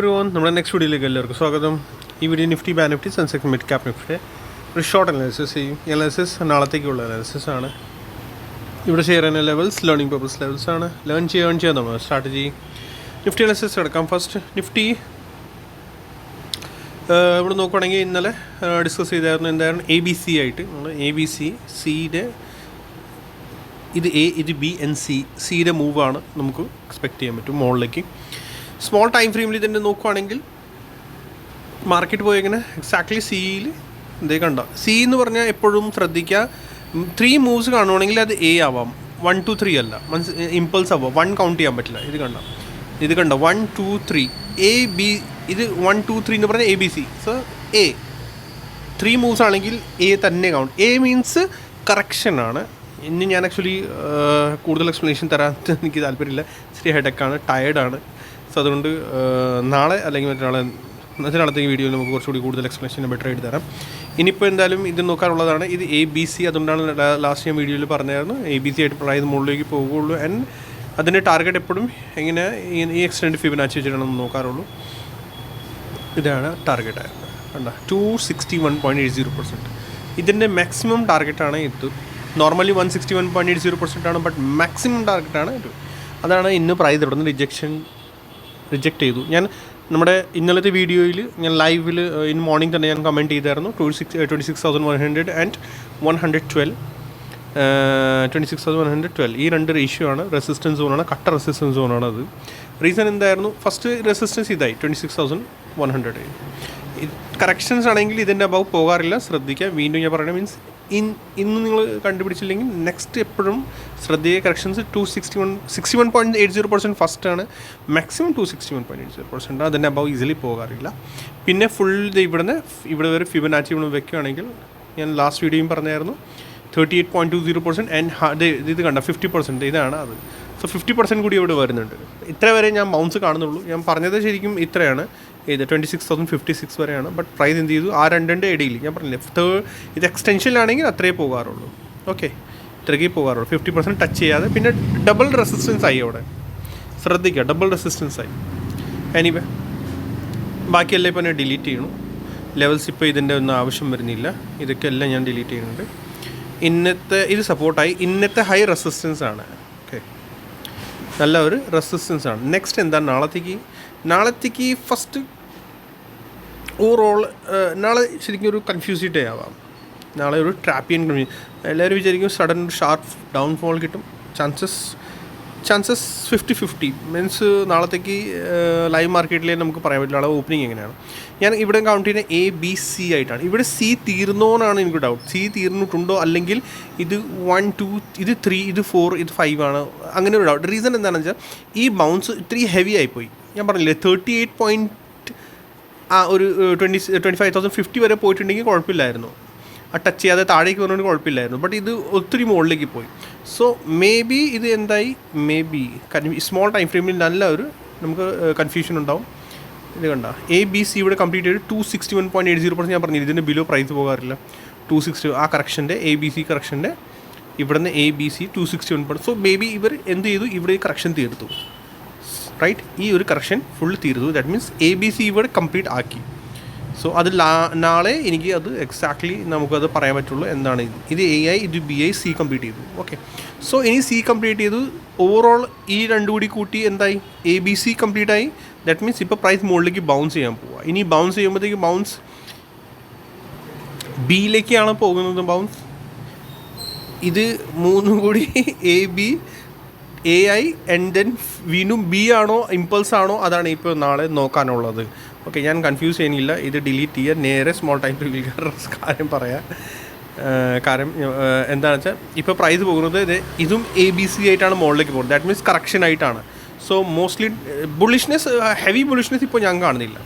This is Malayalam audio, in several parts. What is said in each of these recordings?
everyone, നമ്മുടെ നെക്സ്റ്റ് വീഡിയോയിലേക്ക് എല്ലാവർക്കും സ്വാഗതം. ഈ video Nifty bank Nifty Sensex mid cap നിഫ്റ്റിയുടെ ഒരു ഷോർട്ട് അനാലിസിസ് ചെയ്യും. ഈ അനാലിസിസ് നാളത്തേക്കുള്ള അനാലിസിസ് ആണ്. ഇവിടെ ഷെയർ ചെയ്യുന്ന ലെവൽസ് ലേണിംഗ് പർപ്പസ് ലെവൽസ് ആണ്. ലേൺ ചെയ്യാൻ നമ്മൾ സ്ട്രാറ്റജി നിഫ്റ്റി അനാലിസിസ് എടുക്കാം. ഫസ്റ്റ് നിഫ്റ്റി ഇവിടെ നോക്കുകയാണെങ്കിൽ ഇന്നലെ ഡിസ്കസ് ചെയ്തായിരുന്നു എന്തായിരുന്നു ABC ആയിട്ട്. നമ്മൾ ABCയുടെ ഇത് A, ഇത് B and സിയുടെ മൂവാണ് നമുക്ക് എക്സ്പെക്റ്റ് ചെയ്യാൻ പറ്റും മുകളിലേക്ക്. സ്മോൾ ടൈം ഫ്രെയിമിൽ ഇതിൻ്റെ നോക്കുകയാണെങ്കിൽ മാർക്കറ്റ് പോയെങ്ങനെ എക്സാക്ട്ലി സിയിൽ ഇതേ കണ്ട. സി എന്ന് പറഞ്ഞാൽ എപ്പോഴും ശ്രദ്ധിക്കുക, 3 മൂവ്സ് കാണുവാണെങ്കിൽ അത് A ആവാം, 1 2 3 അല്ല, ഇമ്പൾസ് ആവാം, 1 കൗണ്ട് ചെയ്യാൻ പറ്റില്ല. ഇത് കണ്ട 1 2 3 AB, ഇത് 1 2 3 എന്ന് പറഞ്ഞാൽ ABC. സോ A 3 മൂവ്സ് ആണെങ്കിൽ A തന്നെ കൗണ്ട്. A മീൻസ് കറക്ഷനാണ്. ഇനി ഞാൻ ആക്ച്വലി കൂടുതൽ എക്സ്പ്ലനേഷൻ തരാൻ എനിക്ക് താല്പര്യമില്ല, ഇച്ചിരി ഹെഡേക്കാണ്, ടയേർഡാണ്. സോ അതുകൊണ്ട് നാളെ അല്ലെങ്കിൽ മറ്റന്നാളത്തേക്ക് വീഡിയോയിൽ നമുക്ക് കുറച്ചുകൂടി കൂടുതൽ എക്സ്പ്ലനേഷൻ ബെറ്റർ ആയിട്ട് തരാം. ഇനിയിപ്പോൾ എന്തായാലും ഇത് നോക്കാനുള്ളതാണ്. ഇത് ABC, അതുകൊണ്ടാണ് ലാസ്റ്റ് ഞാൻ വീഡിയോയിൽ പറഞ്ഞായിരുന്നു ABC ആയിട്ട് പ്രൈസ് മുകളിലേക്ക് പോകുകയുള്ളൂ. ആൻഡ് അതിൻ്റെ ടാർഗറ്റ് എപ്പോഴും എങ്ങനെ ഈ എക്സ്റ്റൻഡ് ഫിബൊനാച്ചി വെച്ചിട്ടാണ് നോക്കാറുള്ളൂ. ഇതാണ് ടാർഗറ്റ് ആയിരുന്നു കണ്ട 261.80%. ഇതിൻ്റെ മാക്സിമം ടാർഗറ്റാണ് ഇത്. നോർമലി 161.80% ആണ്, ബട്ട് മാക്സിമം ടാർഗറ്റാണ് ഇത്. അതാണ് ഇന്ന് പ്രൈസ് ഇവിടെ നിന്ന് റിജക്റ്റ് ചെയ്തു. ഞാൻ നമ്മുടെ ഇന്നലത്തെ വീഡിയോയിൽ ഞാൻ ലൈവിൽ ഇൻ മോർണിംഗ് തന്നെ ഞാൻ കമൻറ്റ് ചെയ്തായിരുന്നു 26,100 ആൻഡ് 112. 26,112 ഈ രണ്ട് റേഷ്യോ ആണ്. റെസിസ്റ്റൻസ് സോണാണ്, കട്ട റെസിസ്റ്റൻസ് സോണാണ് അത്. റീസൺ എന്തായിരുന്നു? ഫസ്റ്റ് റെസിസ്റ്റൻസ് ഇതായി 26,100. കറക്ഷൻസ് ആണെങ്കിൽ ഇതിൻ്റെ അബവ് പോകാറില്ല, ശ്രദ്ധിക്കുക. വീണ്ടും ഞാൻ പറയുന്നത് മീൻസ് ഇന്ന് നിങ്ങൾ കണ്ടുപിടിച്ചില്ലെങ്കിൽ നെക്സ്റ്റ് എപ്പോഴും ശ്രദ്ധിക്കുക. കറക്ഷൻസ് 61.80% ഫസ്റ്റാണ്, മാക്സിമം 261.80%. അതിൻ്റെ അബവ് ഈസിലി പോകാറില്ല. പിന്നെ ഫുൾ ഇവിടെ വരെ ഫിബൊനാച്ചി ഇവിടെ വെക്കുകയാണെങ്കിൽ ഞാൻ ലാസ്റ്റ് വീഡിയോയും പറഞ്ഞായിരുന്നു 38.20% ആൻഡ് ഇത് കണ്ട 50%. ഇതാണ് അത്. സോ 50% കൂടി ഇവിടെ വരുന്നുണ്ട്. ഇത്ര വരെ ഞാൻ ബൗൺസ് കാണുന്നുള്ളൂ. ഞാൻ പറഞ്ഞത് ശരിക്കും ഇത്രയാണ്, ഇത് 26,056 വരെയാണ്. ബട്ട് പ്രൈസ് എന്ത് ചെയ്തു? ആ രണ്ടിൻ്റെ ഇടയിൽ ഞാൻ പറഞ്ഞില്ലേ, ഇത് എക്സ്റ്റൻഷനിലാണെങ്കിൽ അത്രേ പോകാറുള്ളൂ. ഓക്കെ, ഇത്രയ്ക്കേ പോകാറുള്ളൂ, 50% ടച്ച് ചെയ്യാതെ. പിന്നെ ഡബിൾ റെസിസ്റ്റൻസ് ആയി അവിടെ, ശ്രദ്ധിക്കുക, ഡബിൾ റെസിസ്റ്റൻസ് ആയി. എനിവേ ബാക്കിയെല്ലാം ഇപ്പോൾ ഞാൻ ഡിലീറ്റ് ചെയ്യണം. ലെവൽസ് ഇപ്പോൾ ഇതിൻ്റെ ഒന്നും ആവശ്യം വരുന്നില്ല. ഇതൊക്കെ എല്ലാം ഞാൻ ഡിലീറ്റ് ചെയ്യുന്നുണ്ട്. ഇത് സപ്പോർട്ടായി. ഇന്നത്തെ ഹൈ റെസിസ്റ്റൻസ് ആണ്. ഓക്കെ, നല്ല ഒരു റെസിസ്റ്റൻസ് ആണ്. നെക്സ്റ്റ് എന്താ നാളത്തേക്ക് ഫസ്റ്റ് ഓവറോൾ നാളെ ശരിക്കും ഒരു കൺഫ്യൂസ്ഡ് ഡേ ആവാം. നാളെ ഒരു ട്രാപ്പിയൻ എല്ലാവരും വിചാരിക്കും സഡൻ ഷാർപ്പ് ഡൗൺഫോൾ കിട്ടും. ചാൻസസ് 50-50 മീൻസ് നാളത്തേക്ക് ലൈവ് മാർക്കറ്റിലേ നമുക്ക് പറയാൻ പറ്റില്ല നാളെ ഓപ്പണിംഗ് എങ്ങനെയാണ്. ഞാൻ ഇവിടെ കൗണ്ട് ചെയ്യുന്ന ABC ആയിട്ടാണ്. ഇവിടെ C തീർന്നോന്നാണ് എനിക്ക് ഡൗട്ട്. C തീർന്നിട്ടുണ്ടോ അല്ലെങ്കിൽ ഇത് 1 2 ഇത് 3 ഇത് 4 ഇത് 5 ആണ്, അങ്ങനെ ഒരു ഡൗട്ട്. റീസൺ എന്താണെന്ന് വെച്ചാൽ ഈ ബൗൺസ് ഇത്തിരി ഹെവി ആയിപ്പോയി. ഞാൻ പറഞ്ഞില്ലേ 38 ഒരു 25,050 വരെ പോയിട്ടുണ്ടെങ്കിൽ കുഴപ്പമില്ലായിരുന്നു, ആ ടച്ച് ചെയ്യാതെ താഴേക്ക് വന്നുകൊണ്ട് കുഴപ്പമില്ലായിരുന്നു. ബട്ട് ഇത് ഒത്തിരി മുകളിലേക്ക് പോയി. സോ മേ ബി ഇത് എന്തായി, മേ ബി സ്മോൾ ടൈം ഫ്രെയിമിൽ നല്ല ഒരു നമുക്ക് കൺഫ്യൂഷൻ ഉണ്ടാവും. ഇത് കണ്ട ABC ഇവിടെ കംപ്ലീറ്റ് ചെയ്ത് 261.80%. ഞാൻ പറഞ്ഞു ഇതിൻ്റെ ബിലോ പ്രൈസ് പോകാറില്ല. 260 ആ കറക്ഷൻ്റെ ABC കറക്ഷൻ്റെ ഇവിടുന്ന് ABC 261. സോ മേ ബി ഇവർ എന്ത് ചെയ്തു, ഇവിടെ കറക്ഷൻ തീർത്തു, റൈറ്റ്. ഈ ഒരു കറക്ഷൻ ഫുൾ തീർത്തു. ദാറ്റ് മീൻസ് ABC ഇവിടെ കംപ്ലീറ്റ് ആക്കി. സോ അത് നാളെ എനിക്ക് അത് എക്സാക്ട്ലി നമുക്കത് പറയാൻ പറ്റുള്ളൂ എന്താണ് ഇത് AI, ഇത് BI, C കംപ്ലീറ്റ് ചെയ്തു. ഓക്കെ, സോ ഇനി C കംപ്ലീറ്റ് ചെയ്തു. ഓവറോൾ ഈ രണ്ടു കൂടി കൂട്ടി എന്തായി, ABC കംപ്ലീറ്റ് ആയി. ദാറ്റ് മീൻസ് ഇപ്പോൾ പ്രൈസ് മുകളിലേക്ക് ബൗൺസ് ചെയ്യാൻ പോവുക. ഇനി ബൗൺസ് ചെയ്യുമ്പോഴത്തേക്ക് ബൗൺസ് Bയിലേക്കാണ് പോകുന്നത്. ബൗൺസ് ഇത് മൂന്നും കൂടി AB, AI ആൻഡ് ദെൻ വീണ്ടും B ആണോ ഇമ്പൾസ് ആണോ, അതാണ് ഇപ്പോൾ നാളെ നോക്കാനുള്ളത്. ഓക്കെ, ഞാൻ കൺഫ്യൂസ് ചെയ്യുന്നില്ല. ഇത് ഡിലീറ്റ് ചെയ്യുക, നേരെ സ്മോൾ ടൈം കാര്യം പറയാം. കാരണം എന്താണെന്ന് വെച്ചാൽ ഇപ്പോൾ പ്രൈസ് പോകുന്നത് ഇതും ABC ആയിട്ടാണ് മുകളിലേക്ക് പോകുന്നത്. ദാറ്റ് മീൻസ് കറക്ഷൻ ആയിട്ടാണ്. So mostly bullishness, heavy bullishness ഇപ്പോൾ ഞാൻ കാണുന്നില്ല.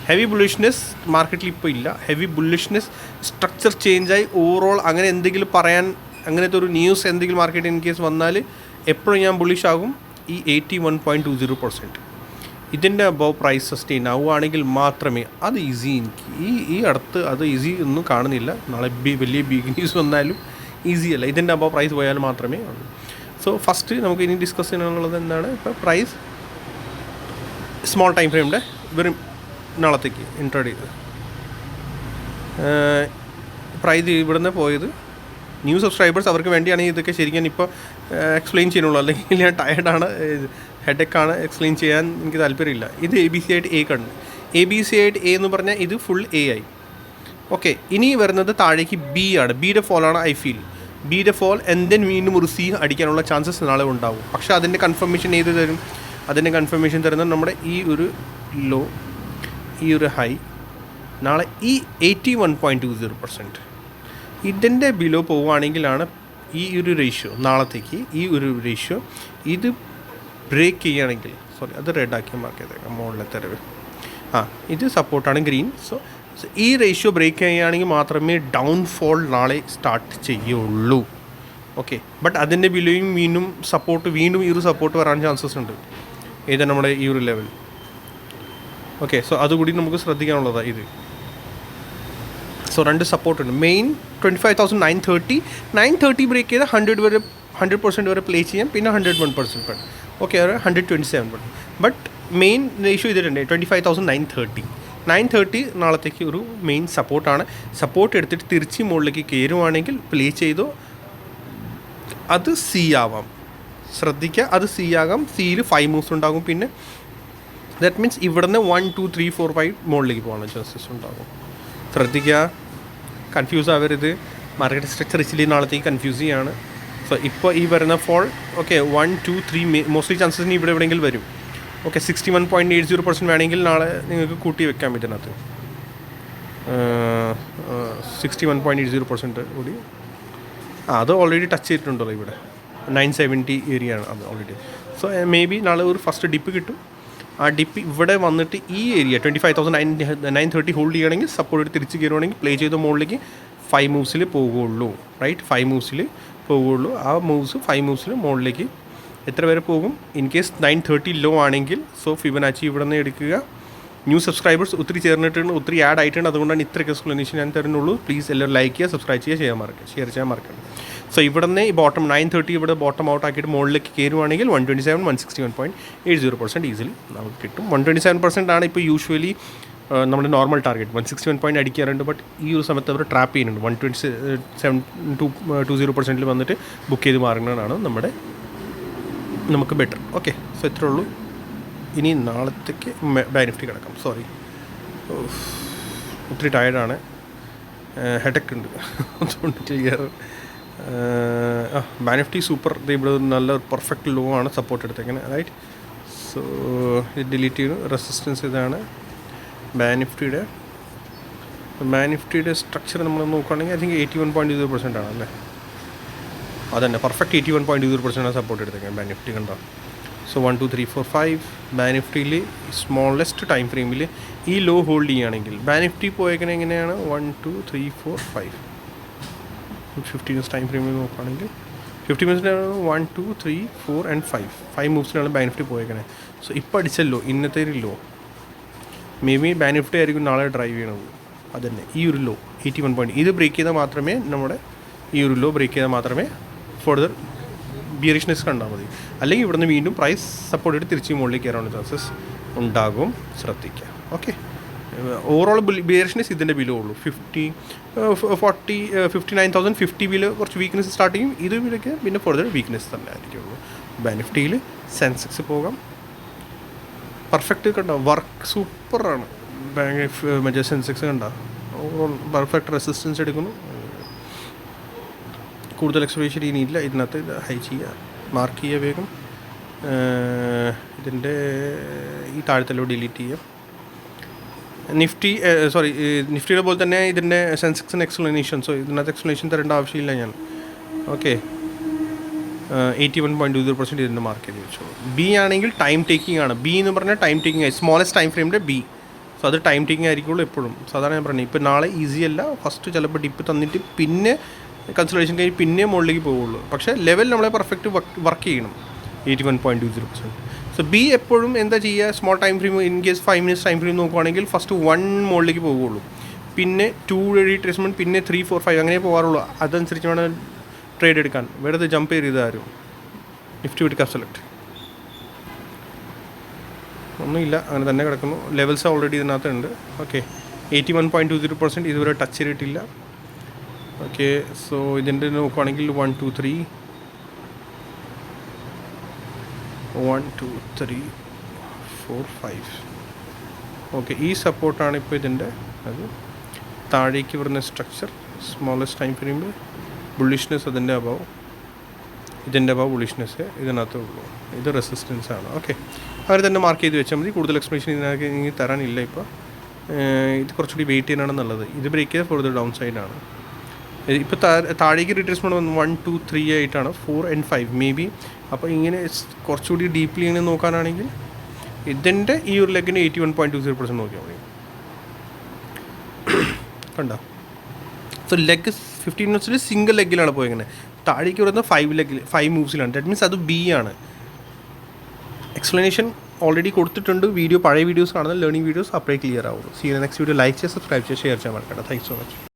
ഹെവി ബുള്ളിഷ്നെസ് മാർക്കറ്റിൽ ഇപ്പോൾ ഇല്ല. ഹെവി ബുള്ളിഷ്നെസ് സ്ട്രക്ചർ ചേഞ്ചായി ഓവറോൾ അങ്ങനെ എന്തെങ്കിലും പറയാൻ, അങ്ങനത്തെ ഒരു ന്യൂസ് എന്തെങ്കിലും മാർക്കറ്റ് ഇൻ കേസ് വന്നാൽ എപ്പോഴും ഞാൻ ബുള്ളിഷ് ആകും. ഈ 81.20% ഇതിൻ്റെ അബവ് പ്രൈസ് സസ്റ്റെയിൻ ആവുകയാണെങ്കിൽ മാത്രമേ അത് ഈസി. എനിക്ക് ഈ അടുത്ത് അത് ഈസി ഒന്നും കാണുന്നില്ല. നാളെ വലിയ ബിഗ് ന്യൂസ് വന്നാലും ഈസി അല്ല. ഇതിൻ്റെ അബവ് പ്രൈസ് പോയാൽ മാത്രമേ ഉള്ളൂ. സോ ഫസ്റ്റ് നമുക്ക് ഇനി ഡിസ്കസ് ചെയ്യാനുള്ളത് എന്താണ്, ഇപ്പോൾ പ്രൈസ് സ്മോൾ ടൈം ഫ്രെയിമിൻ്റെ വെറും നാളത്തേക്ക് ഇൻട്രഡേ ചെയ്ത് പ്രൈസ് ഇവിടുന്ന് പോയത് ന്യൂ സബ്സ്ക്രൈബേഴ്സ് അവർക്ക് വേണ്ടിയാണ് ഇതൊക്കെ ശരിക്കും ഇപ്പോൾ എക്സ്പ്ലെയിൻ ചെയ്യുന്നുള്ളൂ. അല്ലെങ്കിൽ ഞാൻ ടയർഡാണ്, ഹെഡേക്കാണ്, എക്സ്പ്ലെയിൻ ചെയ്യാൻ എനിക്ക് താല്പര്യമില്ല. ഇത് ABC8A കണ്ട് ABC8A എന്ന് പറഞ്ഞാൽ ഇത് ഫുൾ A ആയി. ഓക്കെ, ഇനി വരുന്നത് താഴേക്ക് B ആണ്. ബിയുടെ ഫോളാണ് ഐ ഫീൽ. ബിയുടെ ഫോൾ ദെൻ വീണ്ടും ഒരു C അടിക്കാനുള്ള ചാൻസസ് നാളെ ഉണ്ടാവും. പക്ഷേ അതിൻ്റെ കൺഫർമേഷൻ ഏത് തരും? അതിൻ്റെ കൺഫർമേഷൻ തരുന്നത് നമ്മുടെ ഈ ഒരു ലോ, ഈ ഒരു ഹൈ, നാളെ ഈ 81.20%. ഇതിൻ്റെ ബിലോ പോവുകയാണെങ്കിലാണ് ഈ ഒരു റേഷ്യോ നാളത്തേക്ക് ഈ ഒരു റേഷ്യോ ഇത് ബ്രേക്ക് ചെയ്യുകയാണെങ്കിൽ, സോറി അത് റെഡാക്കി മാർക്ക് ചെയ്തേക്കാം മുകളിലത്തെ തരവ്. ഇത് സപ്പോർട്ടാണ് ഗ്രീൻ. സോ ഈ റേഷ്യോ ബ്രേക്ക് ചെയ്യുകയാണെങ്കിൽ മാത്രമേ ഡൗൺഫോൾ നാളെ സ്റ്റാർട്ട് ചെയ്യുള്ളൂ. ഓക്കെ, ബട്ട് അതിൻ്റെ ബിലോയും വീണ്ടും ഈ ഒരു സപ്പോർട്ട് വരാൻ ചാൻസസ് ഉണ്ട്. ഏതാ നമ്മുടെ ഈ ഒരു ലെവൽ. ഓക്കെ, സോ അതുകൂടി നമുക്ക് ശ്രദ്ധിക്കാനുള്ളതാണ് ഇത്. സോ രണ്ട് സപ്പോർട്ടുണ്ട്. മെയിൻ 25,930 ബ്രേക്ക് ചെയ്താൽ 100% വരെ പ്ലേ ചെയ്യാം. പിന്നെ 101%. ഓക്കെ, 127. ബട്ട് മെയിൻ റേഷ്യോ ഇതിട്ടുണ്ട് 25,930 നാളത്തേക്ക് ഒരു മെയിൻ സപ്പോർട്ടാണ്. സപ്പോർട്ട് എടുത്തിട്ട് തിരിച്ച് മുകളിലേക്ക് കയറുവാണെങ്കിൽ പ്ലേ ചെയ്തോ, അത് C ആവാം. ശ്രദ്ധിക്കുക, അത് C ആകാം. സിയിൽ 5 മൂവ്സ് ഉണ്ടാകും. പിന്നെ ദാറ്റ് മീൻസ് ഇവിടുന്ന് 1 2 3 4 5 മുകളിലേക്ക് പോകാനുള്ള ചാൻസസ് ഉണ്ടാകും. ശ്രദ്ധിക്കുക, കൺഫ്യൂസ് ആവരുത്. മാർക്കറ്റ് സ്ട്രക്ചർ ഇച്ചിരി നാളത്തേക്ക് കൺഫ്യൂസ് ചെയ്യാണ്. സോ ഇപ്പോൾ ഈ വരുന്ന ഫോൾ ഓക്കെ 1 2 3 മോസ്റ്റ്ലി ചാൻസസിന് ഇവിടെ എവിടെയെങ്കിലും വരും. ഓക്കെ, 61.80% വേണമെങ്കിൽ നാളെ നിങ്ങൾക്ക് കൂട്ടി വെക്കാം ഇതിനകത്ത്. 61.80% കൂടി അത് ഓൾറെഡി ടച്ച് ചെയ്തിട്ടുണ്ടല്ലോ ഇവിടെ. 970 ഏരിയ ആണ് അത് ഓൾറെഡി. സോ മേ ബി നാളെ ഒരു ഫസ്റ്റ് ഡിപ്പ് കിട്ടും. ആ ഡിപ്പ് ഇവിടെ വന്നിട്ട് ഈ ഏരിയ 25,930 ഹോൾഡ് ചെയ്യുകയാണെങ്കിൽ സപ്പോർട്ട് തിരിച്ച് കയറുകയാണെങ്കിൽ പ്ലേ ചെയ്ത മുകളിലേക്ക് 5 മൂവ്സിൽ പോകുള്ളൂ. റൈറ്റ്, 5 മൂവ്സിൽ പോകുള്ളൂ. ആ 5 മൂവ്സിൽ മുകളിലേക്ക് എത്ര വരെ പോകും? ഇൻ കേസ് 930 ലോ ആണെങ്കിൽ സോ ഫിബനാച്ചി ഇവിടെ നിന്ന് എടുക്കുക. ന്യൂ സബ്സ്ക്രൈബേഴ്സ് ഒത്തിരി ചേർന്നിട്ടുണ്ട്, ഒത്തിരി ആഡ് ആയിട്ടുണ്ട്. അതുകൊണ്ടാണ് ഇത്രയ്ക്ക് എക്സ്പ്ലനേഷൻ ഞാൻ തരുന്നുള്ളൂ. പ്ലീസ് എല്ലാവരും ലൈക്ക് ചെയ്യുക, സബ്സ്ക്രൈബ് ചെയ്യുക, ഷെയർ ചെയ്യാൻ മറക്കരുത്. സോ ഇവിടെ നിന്ന് ഈ ബോട്ടം 930 ഇവിടെ ബോട്ടം ഔട്ട് ആക്കിയിട്ട് മുകളിലേക്ക് കയറുവാണെങ്കിൽ 127 161.80% ഈസിലി നമുക്ക് കിട്ടും. 127% ആണ് ഇപ്പോൾ യൂഷ്വലി നമ്മുടെ നോർമൽ ടാർഗറ്റ്. 161 അടിക്കാറുണ്ട്. ബട്ട് ഈ ഒരു സമയത്ത് അവർ ട്രാപ്പ് ചെയ്യുന്നുണ്ട്. 127.20% വന്നിട്ട് ബുക്ക് ചെയ്ത് മാറുന്നതാണ് നമുക്ക് ബെറ്റർ. ഓക്കെ, സോ ഇത്രേ ഉള്ളൂ. ഇനി നാളത്തേക്ക് ബാനിഫ്റ്റി കിടക്കാം. സോറി, ഒത്തിരി ടയർഡാണ്, ഹെഡേക്ക് ഉണ്ട്. അതുകൊണ്ട് ക്ലിയർ. ബാനിഫ്റ്റി സൂപ്പർ. ഇവിടെ നല്ല പെർഫെക്റ്റ് ലോ ആണ് സപ്പോർട്ട് എടുത്തേക്കുന്നത്. റൈറ്റ്, സോ ഇത് ഡിലീറ്റ് ചെയ്യുന്നു. റെസിസ്റ്റൻസ് ഇതാണ് ബാനിഫ്റ്റിയുടെ സ്ട്രക്ചർ നമ്മൾ നോക്കുകയാണെങ്കിൽ ഐ തിങ്ക് 81.20% ആണല്ലേ. അതന്നെ പെർഫെക്റ്റ് 81.20% സപ്പോർട്ട് എടുത്തേക്കാം ബാനിഫ്റ്റി. കണ്ടോ? സോ 1 2 3 4 5 ബാനിഫ്റ്റിയിൽ സ്മോളസ്റ്റ് ടൈം ഫ്രെയിമിൽ ഈ ലോ ഹോൾഡ് ചെയ്യുകയാണെങ്കിൽ ബാനിഫ്റ്റി പോയേക്കുന്നത് എങ്ങനെയാണ്? 1 2 3 4 5 15 മിനിറ്റ്സ് ടൈം ഫ്രെയിമിൽ നോക്കുകയാണെങ്കിൽ 50 മിനിറ്റ്സിനാണ് 1 2 3 4 and 5 മൂവ്സിനാണ് ബാനിഫ്റ്റി പോയേക്കുന്നത്. സോ ഇപ്പോൾ അടിച്ചല്ലോ ഇന്നത്തെ ഒരു ലോ. മേ ബി ബാനിഫ്റ്റി ആയിരിക്കും നാളെ ഡ്രൈവ് ചെയ്യണത്. അതന്നെ ഈ ഒരു ലോ 81 പോയിൻറ്റ് ഇത് ബ്രേക്ക് ചെയ്താൽ മാത്രമേ ഈ ഒരു ലോ ബ്രേക്ക് ചെയ്താൽ മാത്രമേ ഫർദർ ബിയറിഷ്നെസ് കണ്ടാൽ മതി. അല്ലെങ്കിൽ ഇവിടുന്ന് വീണ്ടും പ്രൈസ് സപ്പോർട്ട് ചെയ്ത് തിരിച്ച് മുകളിലേക്ക് കയറാനുള്ള ചാൻസസ് ഉണ്ടാകും. ശ്രദ്ധിക്കുക. ഓക്കെ, ഓവറോൾ ബിയറിഷ്നെസ് ഇതിൻ്റെ ബിലോ ഉള്ളൂ. 59,050 ബില് കുറച്ച് വീക്ക്നെസ് സ്റ്റാർട്ട് ചെയ്യും. ഇത് ബിലൊക്കെ പിന്നെ ഫർദർ വീക്ക്നെസ് തന്നെ ആയിരിക്കുള്ളൂ. ബാനിഫ്റ്റിയിൽ സെൻസെക്സ് പോകാം. പെർഫെക്റ്റ് കണ്ടോ? വർക്ക് സൂപ്പറാണ്. മറ്റേ സെൻസെക്സ് കണ്ടോ? ഓവറോൾ പെർഫെക്റ്റ് റെസിസ്റ്റൻസ് എടുക്കുന്നു. കൂടുതൽ എക്സ്പ്ലനേഷൻ ഇനിയില്ല. ഇതിനകത്ത് ഇത് ഹൈ ചെയ്യുക, മാർക്ക് ചെയ്യുക വേഗം. ഇതിൻ്റെ ഈ താഴത്തെല്ലോ ഡിലീറ്റ് ചെയ്യുക. നിഫ്റ്റിയുടെ പോലെ തന്നെ ഇതിൻ്റെ സെൻസെക്സിന് എക്സ്പ്ലനേഷൻ. സോ ഇതിനകത്ത് എക്സ്പ്ലനേഷൻ തരേണ്ട ആവശ്യമില്ല ഞാൻ. ഓക്കെ, 81.20% ഇതിൻ്റെ മാർക്ക് ചെയ്ത് വെച്ചു. ബി ആണെങ്കിൽ ടൈം ടേക്കിംഗ് ആണ്. ബി എന്ന് പറഞ്ഞാൽ ടൈം ടേക്കിംഗ് ആയി സ്മോളസ്റ്റ് ടൈം ഫ്രെയിമിൻ്റെ ബി. സോ അത് ടൈം ടേക്കിംഗ് ആയിരിക്കുള്ളൂ എപ്പോഴും. സാധാരണ ഞാൻ പറഞ്ഞു ഇപ്പോൾ നാളെ ഈസി അല്ല. ഫസ്റ്റ് ചിലപ്പോൾ ഡിപ്പ് തന്നിട്ട് പിന്നെ കൺസിഡറേഷൻ കഴിഞ്ഞ് പിന്നെ മുകളിലേക്ക് പോവുള്ളൂ. പക്ഷേ ലെവൽ നമ്മളെ പെർഫെക്റ്റ് വർക്ക് ചെയ്യണം. 81.20%. സോ ബി എപ്പോഴും എന്താ ചെയ്യുക? Small time frame in case 5 minutes time frame നോക്കുവാണെങ്കിൽ ഫസ്റ്റ് 1 മുകളിലേക്ക് പോകുള്ളൂ, പിന്നെ 2 റീട്രേസ്മെൻറ്റ്, പിന്നെ 3 4 5 അങ്ങനെ പോകാറുള്ളൂ. അതനുസരിച്ച് വേണം ട്രേഡ് എടുക്കാൻ. വെറുതെ ജമ്പ് ചെയ്താരും നിഫ്റ്റി വിട്ട് സെലക്ട് ഒന്നുമില്ല, അങ്ങനെ തന്നെ കിടക്കുന്നു. ലെവൽസ് ഓൾറെഡി ഇതിനകത്തുണ്ട്. ഓക്കെ, 81.20% ഇതുവരെ ടച്ച് ചെയ്തിട്ടില്ല. ഓക്കെ, സോ ഇതിൻ്റെ നോക്കുകയാണെങ്കിൽ 1 2 3 4 5. ഓക്കെ, ഈ സപ്പോർട്ടാണ് ഇപ്പോൾ ഇതിൻ്റെ. അത് താഴേക്ക് വരുന്ന സ്ട്രക്ചർ, സ്മോളസ്റ്റ് ടൈം ഫ്രെയിമിൽ ബുള്ളിഷ്നെസ് അതിൻ്റെ അബവ്, ഇതിൻ്റെ അബവ് ബുള്ളിഷ്നെസ് ഇതിനകത്ത് ഉള്ളൂ. ഇത് റെസിസ്റ്റൻസ് ആണ്. ഓക്കെ, അവർ തന്നെ മാർക്ക് ചെയ്ത് വെച്ചാൽ മതി. കൂടുതൽ എക്സ്പ്ലനേഷൻ ഇതിനകത്ത് ഇനി തരാനില്ല. ഇപ്പോൾ ഇത് കുറച്ചുകൂടി വെയിറ്റ് ചെയ്യാനാണ് നല്ലത്. ഇത് ബ്രേക്ക് ചെയ്ത് ഫോർ ദ ഡൗൺ സൈഡാണ്. ഇപ്പോൾ താഴേക്ക് റിട്രേസ്മെൻറ്റ് 1 2 3 ആയിട്ടാണ്, 4 and 5 മേ ബി. അപ്പോൾ ഇങ്ങനെ കുറച്ചുകൂടി ഡീപ്ലി ഇങ്ങനെ നോക്കാനാണെങ്കിൽ ഇതിൻ്റെ ഈ ഒരു ലെഗിന് 81.20% നോക്കിയാൽ മതി. കണ്ടോ? സോ ലെഗ് 15 മിനിറ്റ്സിൽ സിംഗിൾ ലെഗിലാണ് പോയിങ്ങനെ. താഴേക്ക് വരുന്നത് 5 മൂവ്സിലാണ്. ദാറ്റ് മീൻസ് അത് ബി ആണ്. എക്സ്പ്ലനേഷൻ ഓൾറെഡി കൊടുത്തിട്ടുണ്ട്. വീഡിയോ പഴയ വീഡിയോസ് കാണുന്ന ലേണിംഗ് വീഡിയോസ് അപ്പോഴേ ക്ലിയർ ആവുള്ളൂ. See next video. ലൈക്ക് ചെയ്യുക, സബ്സ്ക്രൈബ് ചെയ്യുക, ഷെയർ ചെയ്യാൻ മറക്കണ്ട. Thanks so much.